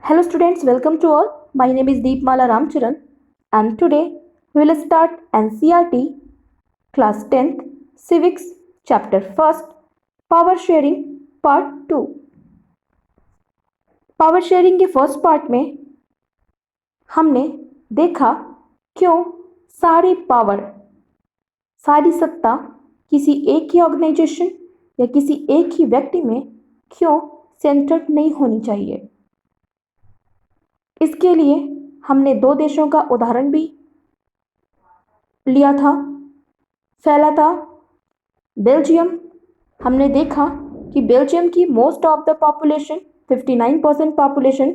Hello students, welcome to all. My name is Deepmala Ramcharan and today we will start NCERT class 10th Civics chapter 1st Power Sharing part 2. Power sharing के first part में हमने देखा क्यों सारी power, सारी सत्ता किसी एक ही ऑर्गेनाइजेशन या किसी एक ही व्यक्ति में क्यों सेंटर्ड नहीं होनी चाहिए। इसके लिए हमने दो देशों का उदाहरण भी लिया था। पहला था बेल्जियम। हमने देखा कि बेल्जियम की most of the population 59% population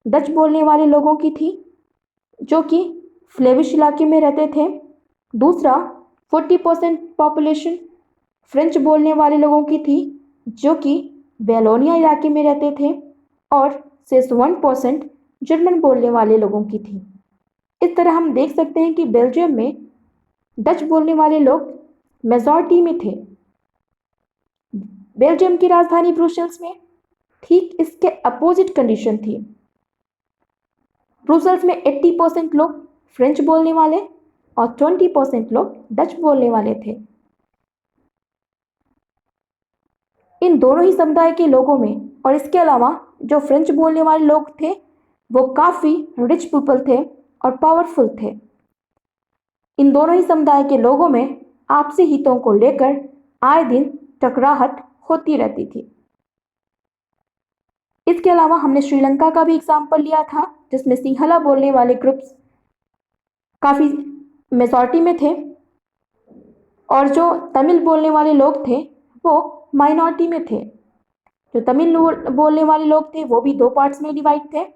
Dutch बोलने वाले लोगों की थी, जो कि फ्लेविश इलाके में रहते थे। दूसरा 40% पॉपुलेशन फ्रेंच बोलने वाले लोगों की थी, जो कि वेलोनिया इलाके में रहते थे, और शेष 1% जर्मन बोलने वाले लोगों की थी। इस तरह हम देख सकते हैं कि बेल्जियम में डच बोलने वाले लोग मेजॉरिटी में थे। बेल्जियम की राजधानी ब्रुसेल्स में ठीक इसके अपोजिट कंडीशन थी। ब्रुसेल्स में 80% लोग फ्रेंच बोलने वाले और 20% लोग डच बोलने वाले थे। इन दोनों ही समुदाय के लोगों में और इसके अलावा जो फ्रेंच बोलने वाले लोग थे वो काफ़ी रिच पीपल थे और पावरफुल थे। इन दोनों ही समुदाय के लोगों में आपसी हितों को लेकर आए दिन टकराहट होती रहती थी। इसके अलावा हमने श्रीलंका का भी एग्जाम्पल लिया था, जिसमें सिंहला बोलने वाले ग्रुप्स काफ़ी मेजॉरिटी में थे और जो तमिल बोलने वाले लोग थे वो माइनॉरिटी में थे। जो तमिल बोलने वाले लोग थे वो भी दो पार्ट्स में डिवाइड थे,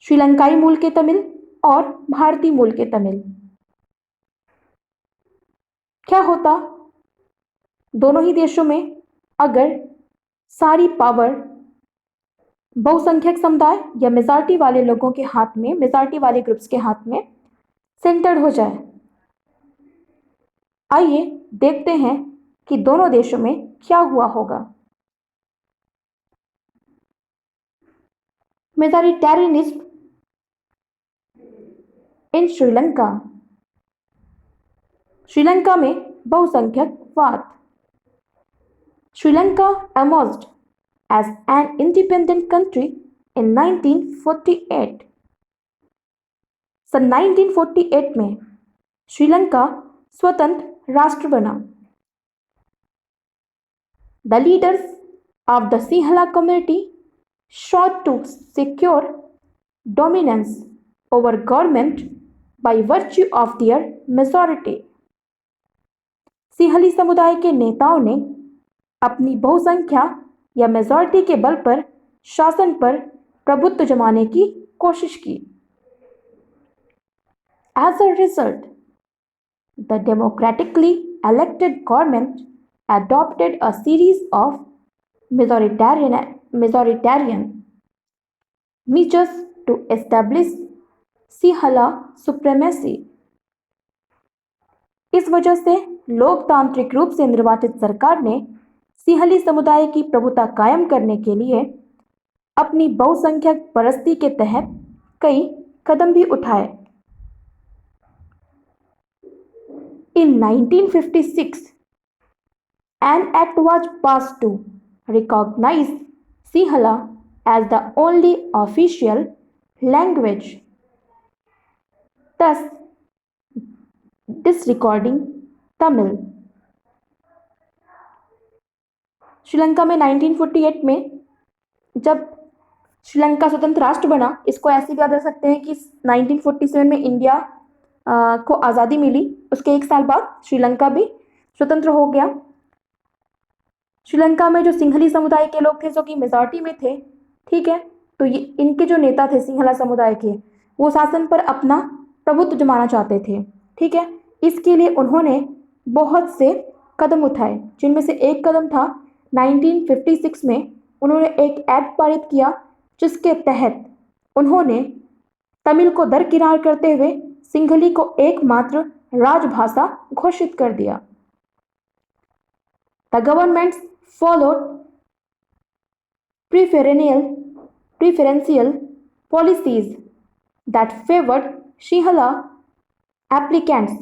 श्रीलंकाई मूल के तमिल और भारतीय मूल के तमिल। क्या होता दोनों ही देशों में अगर सारी पावर बहुसंख्यक समुदाय या मेजॉरिटी वाले लोगों के हाथ में, मेजॉरिटी वाले ग्रुप्स के हाथ में सेंटर्ड हो जाए। आइए देखते हैं कि दोनों देशों में क्या हुआ होगा। मेजॉरिटेरियनिज्म इन श्रीलंका। श्रीलंका में बहुसंख्यकवाद। Sri Lanka emerged as an independent country in 1948. सन 1948 में श्रीलंका स्वतंत्र राष्ट्र बना। The leaders of the Sinhala community sought to secure dominance over government by virtue of their majority. Sinhali समुदाय के नेताओं ने अपनी बहुसंख्या या मेजॉरिटी के बल पर शासन पर प्रभुत्व जमाने की कोशिश की। As a result, the democratically elected government adopted a series of majoritarian measures to establish Sinhala supremacy. इस वजह से लोकतांत्रिक रूप से निर्वाचित सरकार ने सिंहली समुदाय की प्रभुता कायम करने के लिए अपनी बहुसंख्यक परस्ती के तहत कई कदम भी उठाए। In 1956, an act was passed to recognize Sinhala as the only official language, thus disregarding Tamil. Sri Lanka में 1948 में जब श्रीलंका स्वतंत्र राष्ट्र बना, इसको ऐसे भी याद रख सकते हैं कि 1947 में इंडिया को आज़ादी मिली, उसके एक साल बाद श्रीलंका भी स्वतंत्र हो गया। श्रीलंका में जो सिंहली समुदाय के लोग थे जो कि मेजॉरिटी में थे, ठीक है, तो ये इनके जो नेता थे सिंहला समुदाय के, वो शासन पर अपना प्रभुत्व जमाना चाहते थे, ठीक है। इसके लिए उन्होंने बहुत से कदम उठाए, जिनमें से एक कदम था 1956 में उन्होंने एक एक्ट पारित किया जिसके तहत उन्होंने तमिल को दरकिनार करते हुए सिंहली को एकमात्र राजभाषा घोषित कर दिया। The government followed preferential preferential policies that favored Sinhala applicants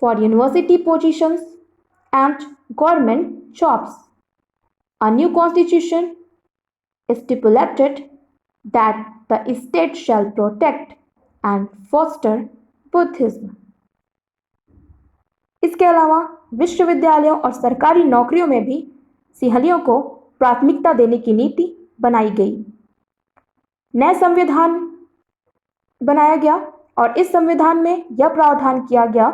for university positions and government jobs. A new constitution stipulated that the state shall protect and foster Buddhism. इसके अलावा विश्वविद्यालयों और सरकारी नौकरियों में भी सिंहलियों को प्राथमिकता देने की नीति बनाई गई। नया संविधान बनाया गया और इस संविधान में यह प्रावधान किया गया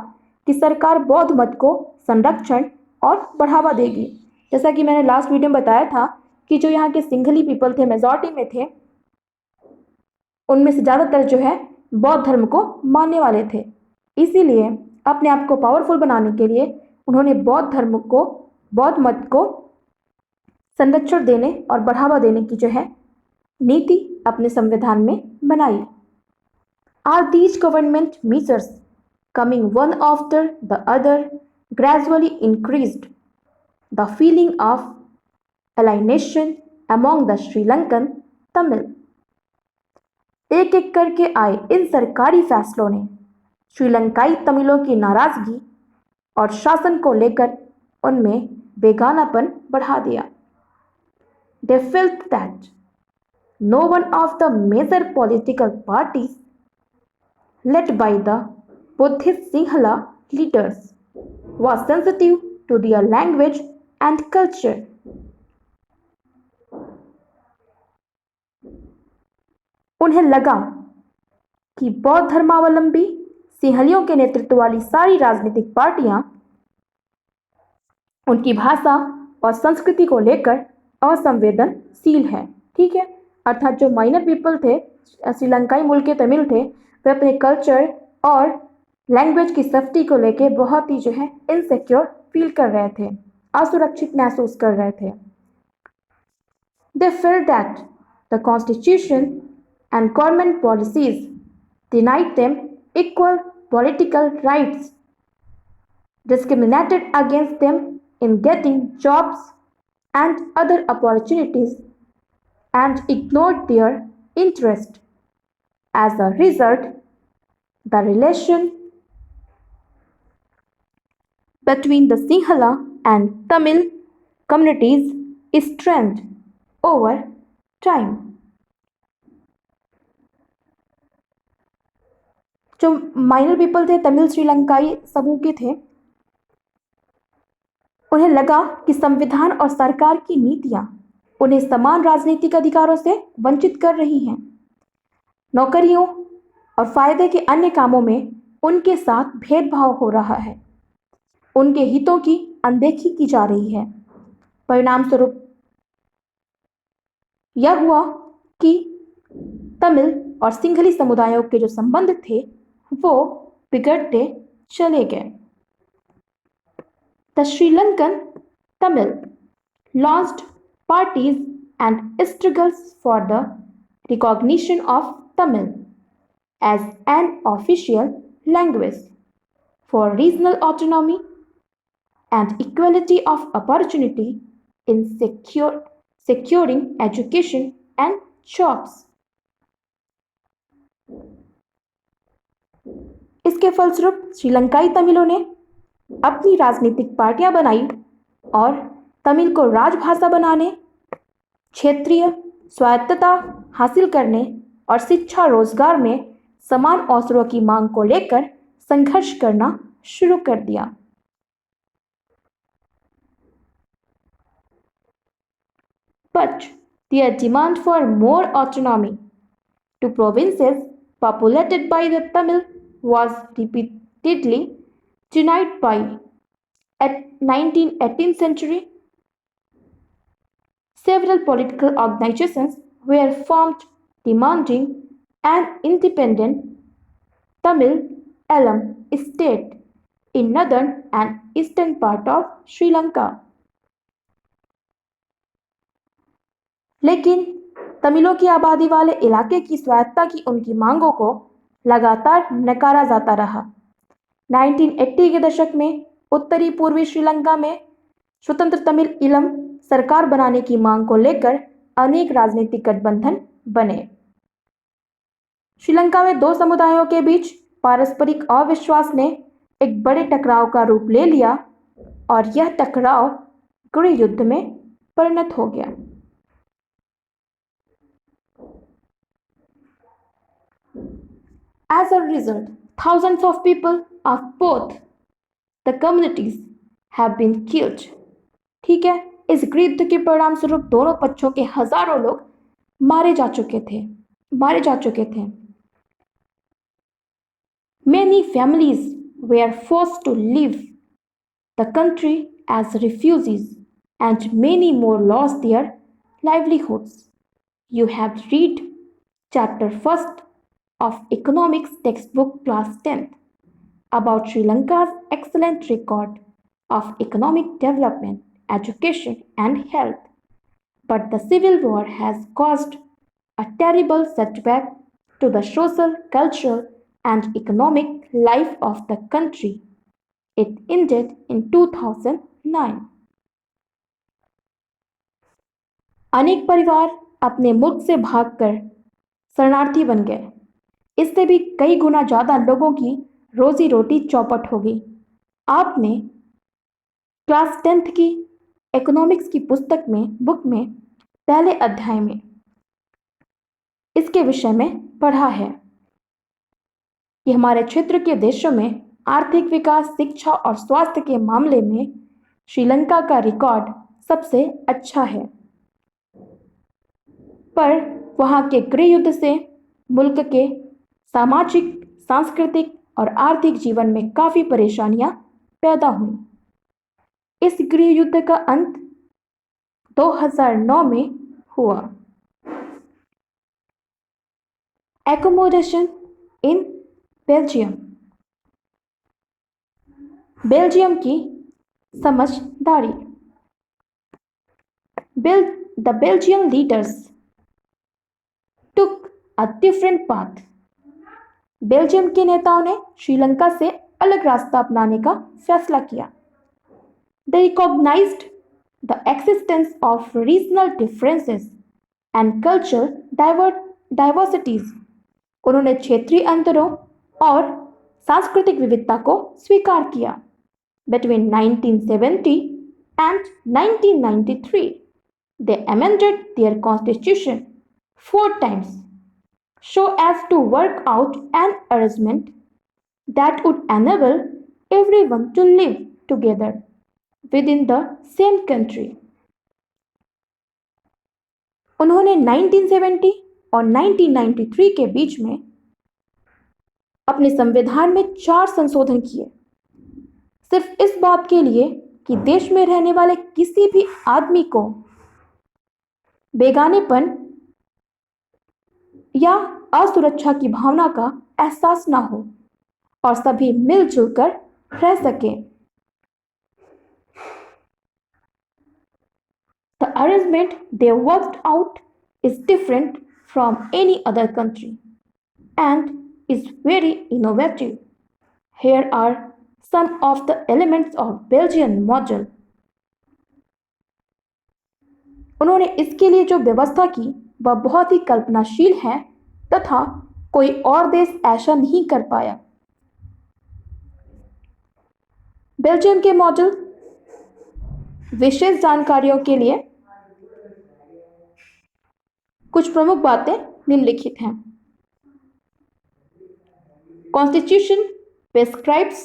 कि सरकार बौद्ध मत को संरक्षण और बढ़ावा देगी। जैसा कि मैंने लास्ट वीडियो में बताया था कि जो यहाँ के सिंघली पीपल थे, मेजॉरिटी में थे, उनमें से ज़्यादातर जो है बौद्ध धर्म को मानने वाले थे। इसीलिए अपने आप को पावरफुल बनाने के लिए उन्होंने बौद्ध मत को संरक्षण देने और बढ़ावा देने की जो है नीति अपने संविधान में बनाई। Are these government measures coming one after the other gradually increased the feeling of alienation among the Sri Lankan Tamil? एक एक करके आए इन सरकारी फैसलों ने श्रीलंकाई तमिलों की नाराजगी और शासन को लेकर उनमें बेगानापन बढ़ा दिया। They felt that no one of the major political parties led by the Buddhist Sinhala leaders was sensitive to their language and culture. उन्हें लगा कि बौद्ध धर्मावलंबी सिंहलियों के नेतृत्व वाली सारी राजनीतिक पार्टियां उनकी भाषा और संस्कृति को लेकर असंवेदनशील है। ठीक है, अर्थात जो माइनर पीपल थे, श्रीलंकाई मूल के तमिल थे, वे अपने कल्चर और लैंग्वेज की सेफ्टी को लेकर बहुत ही जो है इनसिक्योर फील कर रहे थे, असुरक्षित महसूस कर रहे थे। They felt that the constitution and government policies denied them equal political rights, discriminated against them in getting jobs and other opportunities, and ignored their interest. As a result, the relation between the Sinhala and Tamil communities strengthened over time. जो minor people थे, तमिल श्रीलंकाई समूह के थे, उन्हें लगा कि संविधान और सरकार की नीतियां उन्हें समान राजनीतिक अधिकारों से वंचित कर रही हैं। नौकरियों और फायदे के अन्य कामों में उनके साथ भेदभाव हो रहा है, उनके हितों की अनदेखी की जा रही है। परिणाम स्वरूप यह हुआ कि तमिल और सिंघली समुदायों के जो संबंध थे वो बिगड़ते चले गए। The Sri Lankan Tamil launched parties and struggles for the recognition of Tamil as an official language, for regional autonomy and equality of opportunity in securing education and jobs. इसके फलस्वरूप श्रीलंकाई तमिलों ने अपनी राजनीतिक पार्टियां बनाई और तमिल को राजभाषा बनाने, क्षेत्रीय स्वायत्तता हासिल करने और शिक्षा रोजगार में समान अवसरों की मांग को लेकर संघर्ष करना शुरू कर दिया। But their demand for more autonomy to provinces populated by the Tamil was repeatedly denied by 18th century. Several political organizations were formed demanding an independent Tamil Elam state in northern and eastern part of Sri Lanka. लेकिन तमिलों की आबादी वाले इलाके की स्वायत्तता की उनकी मांगों को लगातार नकारा जाता रहा। 1980 के दशक में उत्तरी पूर्वी श्रीलंका में स्वतंत्र तमिल इलम सरकार बनाने की मांग को लेकर अनेक राजनीतिक गठबंधन बने। श्रीलंका में दो समुदायों के बीच पारस्परिक अविश्वास ने एक बड़े टकराव का रूप ले लिया और यह टकराव गृह युद्ध में परिणत हो गया। As a result, thousands of people of both the communities have been killed. ठीक है, इस गृह युद्ध के परिणाम स्वरूप दोनों पक्षों के हजारों लोग मारे जा चुके थे। Many families were forced to leave the country as refugees and many more lost their livelihoods. You have read chapter 1st of economics textbook class 10th about Sri Lanka's excellent record of economic development, education and health. But the civil war has caused a terrible setback to the social, cultural and economic life of the country. It ended in 2009. अनेक परिवार अपने मुल्क से भागकर शरणार्थी बन गए। इससे भी कई गुना ज्यादा लोगों की रोजी रोटी चौपट हो गई। आपने क्लास 10th की इकोनॉमिक्स की बुक में पहले अध्याय में इसके विषय में पढ़ा है कि हमारे क्षेत्र के देशों में आर्थिक विकास, शिक्षा और स्वास्थ्य के मामले में श्रीलंका का रिकॉर्ड सबसे अच्छा है, पर वहां के गृह युद्ध से मुल्क के सामाजिक, सांस्कृतिक और आर्थिक जीवन में काफी परेशानियां पैदा हुई। इस गृह युद्ध का अंत 2009 में हुआ। Accommodation in Belgium. बेल्जियम की समझदारी। The Belgian leaders took a different path. Belgium के नेताओं ने श्रीलंका से अलग रास्ता अपनाने का फैसला किया। They recognized the existence of regional differences and cultural diversities. उन्होंने क्षेत्रीय अंतरों और सांस्कृतिक विविधता को स्वीकार किया। Between 1970 and 1993, they amended their constitution 4 times so as to work out an arrangement that would enable everyone to live together within the same country. उन्होंने 1970 और 1993 के बीच में अपने संविधान में 4 संशोधन किए, सिर्फ इस बात के लिए कि देश में रहने वाले किसी भी आदमी को बेगानेपन या असुरक्षा की भावना का एहसास ना हो और सभी मिलजुल कर रह सके। The arrangement they worked out is different from any other country and is very innovative. Here are some of the elements of Belgian model. उन्होंने इसके लिए जो व्यवस्था की वह बहुत ही कल्पनाशील है तथा कोई और देश ऐसा नहीं कर पाया। बेल्जियम के मॉडल विशेष जानकारियों के लिए कुछ प्रमुख बातें निम्नलिखित हैं। Constitution prescribes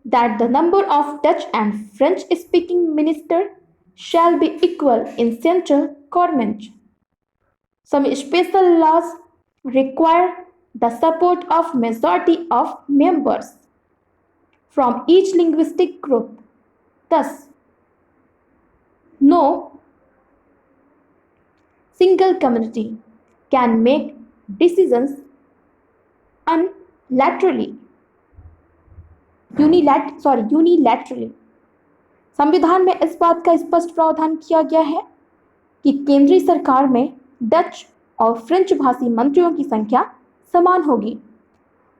that the number of Dutch and French speaking ministers shall be equal in central government. Some special laws require the support of majority of members from each linguistic group. Thus, no single community can make decisions unilaterally. संविधान में इस बात का स्पष्ट प्रावधान किया गया है कि केंद्रीय सरकार में डच और फ्रेंच भाषी मंत्रियों की संख्या समान होगी।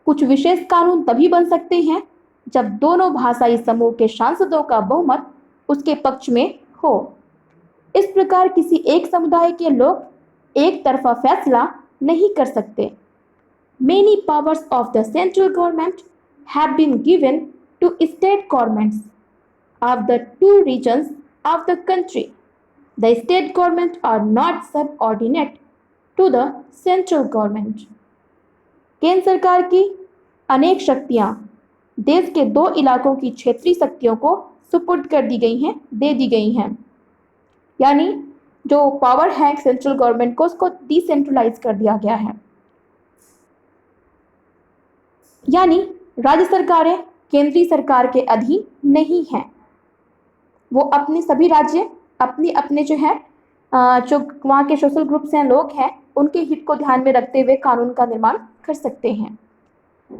कुछ विशेष कानून तभी बन सकते हैं जब दोनों भाषाई समूह के सांसदों का बहुमत उसके पक्ष में हो। इस प्रकार किसी एक समुदाय के लोग एक तरफा फैसला नहीं कर सकते। Many powers of the central government have been given to state governments of the two regions of the country. The state government are not subordinate to the central government. केंद्र सरकार की अनेक शक्तियां देश के दो इलाकों की क्षेत्रीय शक्तियों को सुपुर्द कर दी गई हैं, दे दी गई हैं। यानी जो पावर है सेंट्रल गवर्नमेंट को, उसको डिसेंट्रलाइज कर दिया गया है। यानी राज्य सरकारें केंद्रीय सरकार के अधीन नहीं हैं। वो अपने सभी राज्य अपने अपने जो है जो वहाँ के सोशल ग्रुप्स हैं, लोग हैं, उनके हित को ध्यान में रखते हुए कानून का निर्माण कर सकते हैं।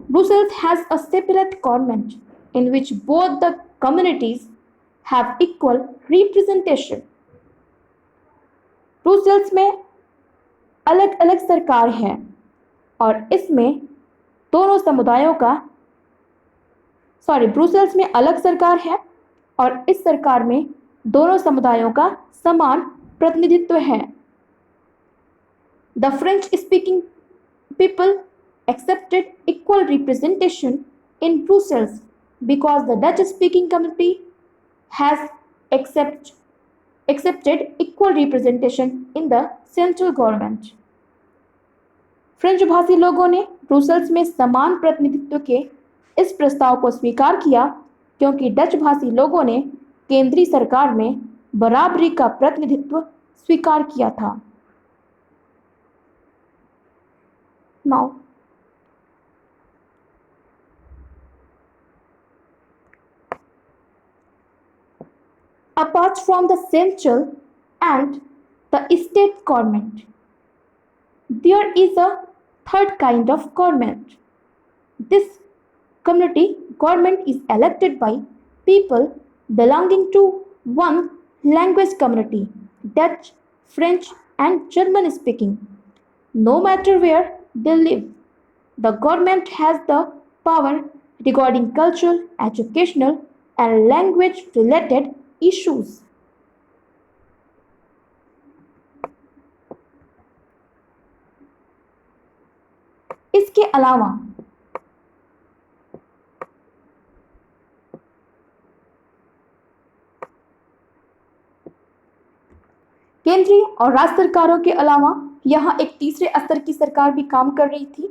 Brussels has a separate government in which both the communities have equal representation. Brussels में अलग अलग सरकार है और इसमें दोनों समुदायों का ब्रुसेल्स में अलग सरकार है और इस सरकार में दोनों समुदायों का समान प्रतिनिधित्व है। The French speaking people accepted equal representation in Brussels because the Dutch speaking community has accepted equal representation in the central government. French भाषी लोगों ने ब्रुसेल्स में समान प्रतिनिधित्व के इस प्रस्ताव को स्वीकार किया क्योंकि डच भाषी लोगों ने केंद्रीय सरकार में बराबरी का प्रतिनिधित्व स्वीकार किया था। Now, apart from the central and the state government, there is a third kind of government. This community government is elected by people belonging to one language community, Dutch, French, and German speaking. No matter where they live, the government has the power regarding cultural, educational, and language related issues. इसके अलावा केंद्रीय और राज्य सरकारों के अलावा यहाँ एक तीसरे स्तर की सरकार भी काम कर रही थी,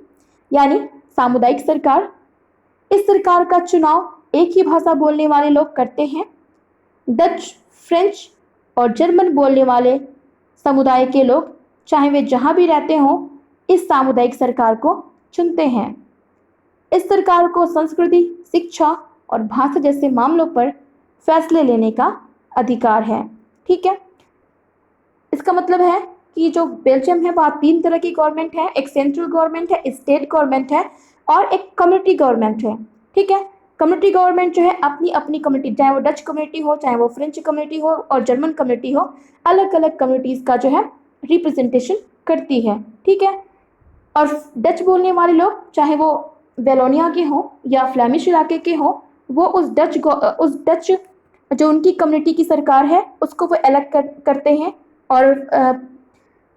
यानी सामुदायिक सरकार। इस सरकार का चुनाव एक ही भाषा बोलने वाले लोग करते हैं। डच, फ्रेंच और जर्मन बोलने वाले समुदाय के लोग, चाहे वे जहां भी रहते हों, इस सामुदायिक सरकार को चुनते हैं। इस सरकार को संस्कृति, शिक्षा और भाषा जैसे मामलों पर फैसले लेने का अधिकार है। ठीक है, इसका मतलब है कि जो बेल्जियम है वहाँ तीन तरह की गवर्नमेंट है, एक सेंट्रल गवर्नमेंट है, स्टेट गवर्नमेंट है और एक कम्युनिटी गवर्नमेंट है। ठीक है, कम्युनिटी गवर्नमेंट जो है अपनी अपनी कम्युनिटी, चाहे वो डच कम्युनिटी हो, चाहे वो फ्रेंच कम्युनिटी हो और जर्मन कम्युनिटी हो, अलग अलग कम्युनिटीज़ का जो है रिप्रेजेंटेशन करती है। ठीक है, और डच बोलने वाले लोग, चाहे वो वेलोनिया के हों या फ्लैमिश इलाके के हों, वो उस डच जो उनकी कम्युनिटी की सरकार है उसको वो इलेक्ट करते हैं और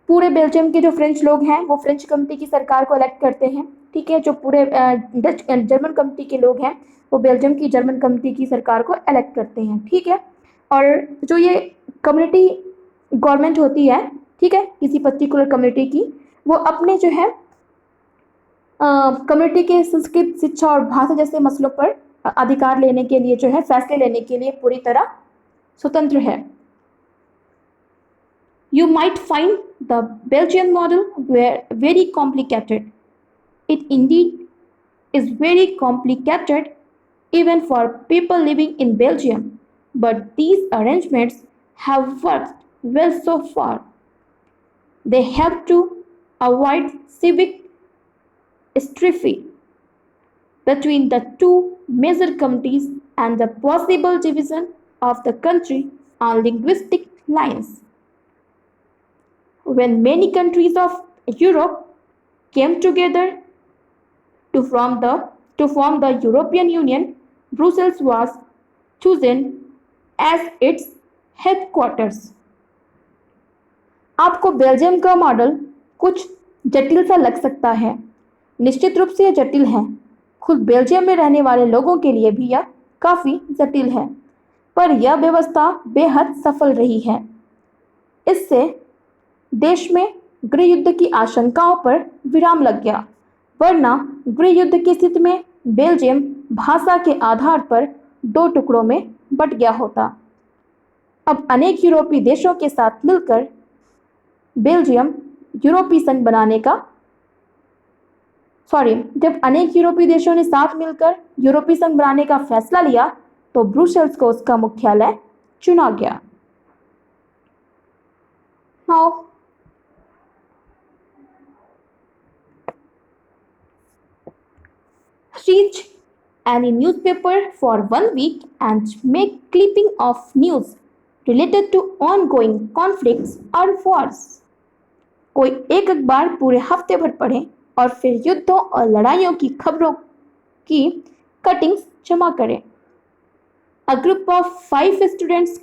पूरे बेल्जियम के जो फ्रेंच लोग हैं वो फ्रेंच कम्युनिटी की सरकार को इलेक्ट करते हैं। ठीक है, जो पूरे डच जर्मन कम्युनिटी के लोग हैं वो बेल्जियम की जर्मन कम्युनिटी की सरकार को इलेक्ट करते हैं। ठीक है, और जो ये कम्युनिटी गवर्नमेंट होती है, ठीक है, किसी पर्टिकुलर कम्युनिटी की, वो अपने जो है कम्युनिटी के संस्कृत, शिक्षा और भाषा जैसे मसलों पर अधिकार लेने के लिए जो है, फैसले लेने के लिए पूरी तरह स्वतंत्र है। You might find the Belgian model very complicated. It indeed is very complicated even for people living in Belgium, but these arrangements have worked well so far. They help to avoid civic strife between the two major communities and the possible division of the country on linguistic lines. When many countries of Europe came together to form the European Union, Brussels was chosen as its headquarters. आपको Belgium का model कुछ जटिल सा लग सकता है। निश्चित रूप से यह जटिल है। खुद बेल्जियम में रहने वाले लोगों के लिए भी यह काफ़ी जटिल है, पर यह व्यवस्था बेहद सफल रही है। इससे देश में गृह युद्ध की आशंकाओं पर विराम लग गया, वरना गृह युद्ध की स्थिति में बेल्जियम भाषा के आधार पर दो टुकड़ों में बट गया होता। अब अनेक यूरोपीय देशों के साथ मिलकर बेल्जियम यूरोपीय संघ बनाने का जब अनेक यूरोपीय देशों ने साथ मिलकर यूरोपीय संघ बनाने का फैसला लिया तो ब्रुसेल्स को उसका मुख्यालय चुना गया। Now, read any newspaper for 1 week and make clipping of news related to ongoing conflicts or wars. कोई एक अखबार पूरे हफ्ते भर पढ़ें और फिर युद्धों और लड़ाइयों की खबरों की कटिंग्स जमा करें। A group of 5 students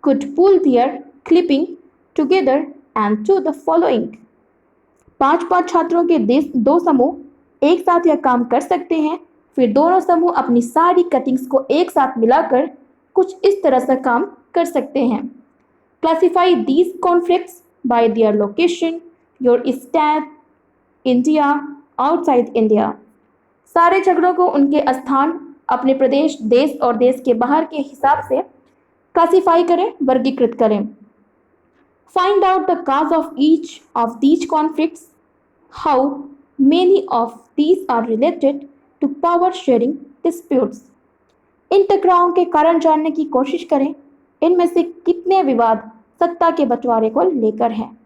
could pull their clipping together and do the following. 5 छात्रों के दो समूह एक साथ यह काम कर सकते हैं। फिर दोनों समूह अपनी सारी कटिंग्स को एक साथ मिलाकर कुछ इस तरह से काम कर सकते हैं। Classify these conflicts by their location, your state, India, outside India. सारे झगड़ों को उनके स्थान, अपने प्रदेश, देश और देश के बाहर के हिसाब से क्लासिफाई करें, वर्गीकृत करें। Find out the cause of each of these conflicts, how many of these are related to power sharing disputes. इन टकरावों के कारण जानने की कोशिश करें, इनमें से कितने विवाद सत्ता के बंटवारे को लेकर हैं।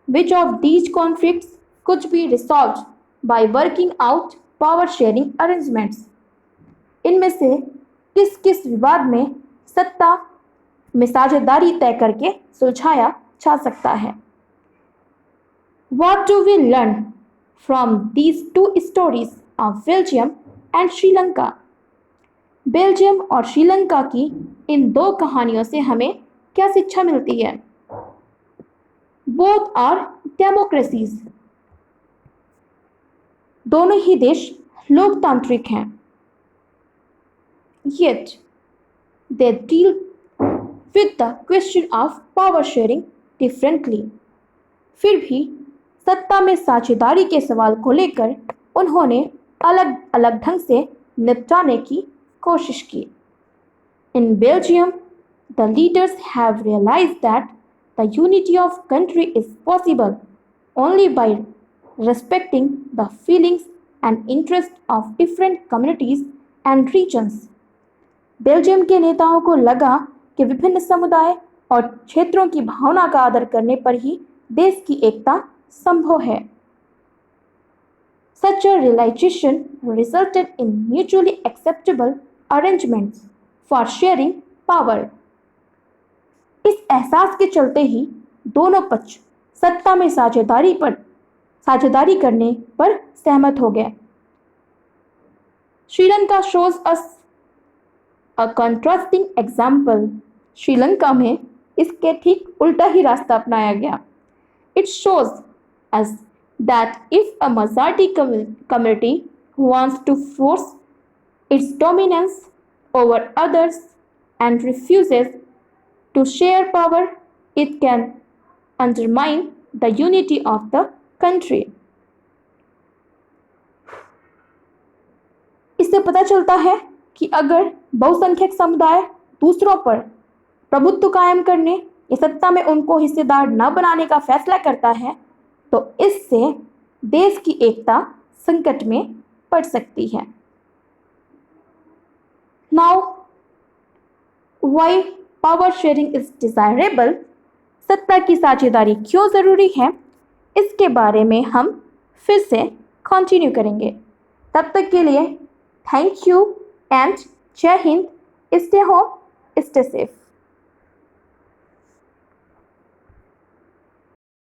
Which of these conflicts could be resolved by working out power sharing arrangements. इनमें से किस किस विवाद में सत्ता में साझेदारी तय करके सुलझाया जा सकता है। What do we learn from these two stories of Belgium and Sri Lanka? Belgium और श्रीलंका की इन दो कहानियों से हमें क्या शिक्षा मिलती है? Both are democracies. दोनों ही देश लोकतांत्रिक हैं। Yet they deal with the question of power sharing differently. फिर भी सत्ता में साझेदारी के सवाल को लेकर उन्होंने अलग अलग ढंग से निपटाने की कोशिश की। In Belgium, the leaders have realized that the unity of country is possible only by respecting the feelings and interests of different communities and regions. Belgium के नेताओं को लगा कि विभिन्न समुदाय और क्षेत्रों की भावना का आदर करने पर ही देश की एकता संभव है। Such a realization resulted in mutually acceptable arrangements for sharing power. इस एहसास के चलते ही दोनों पक्ष सत्ता में साझेदारी करने पर सहमत हो गए। Sri Lanka shows us a contrasting example. Sri Lanka में इसके ठीक उल्टा ही रास्ता अपनाया गया। It shows us that if a majority community wants to force its dominance over others and refuses to share power, it can undermine the unity of the country. इससे पता चलता है कि अगर बहुसंख्यक समुदाय दूसरों पर प्रभुत्व कायम करने या सत्ता में उनको हिस्सेदार न बनाने का फैसला करता है तो इससे देश की एकता संकट में पड़ सकती है। Now, why power sharing is desirable? सत्ता की साझेदारी क्यों जरूरी है, इसके बारे में हम फिर से कंटिन्यू करेंगे। तब तक के लिए थैंक यू एंड जय Hind. Stay home, stay safe.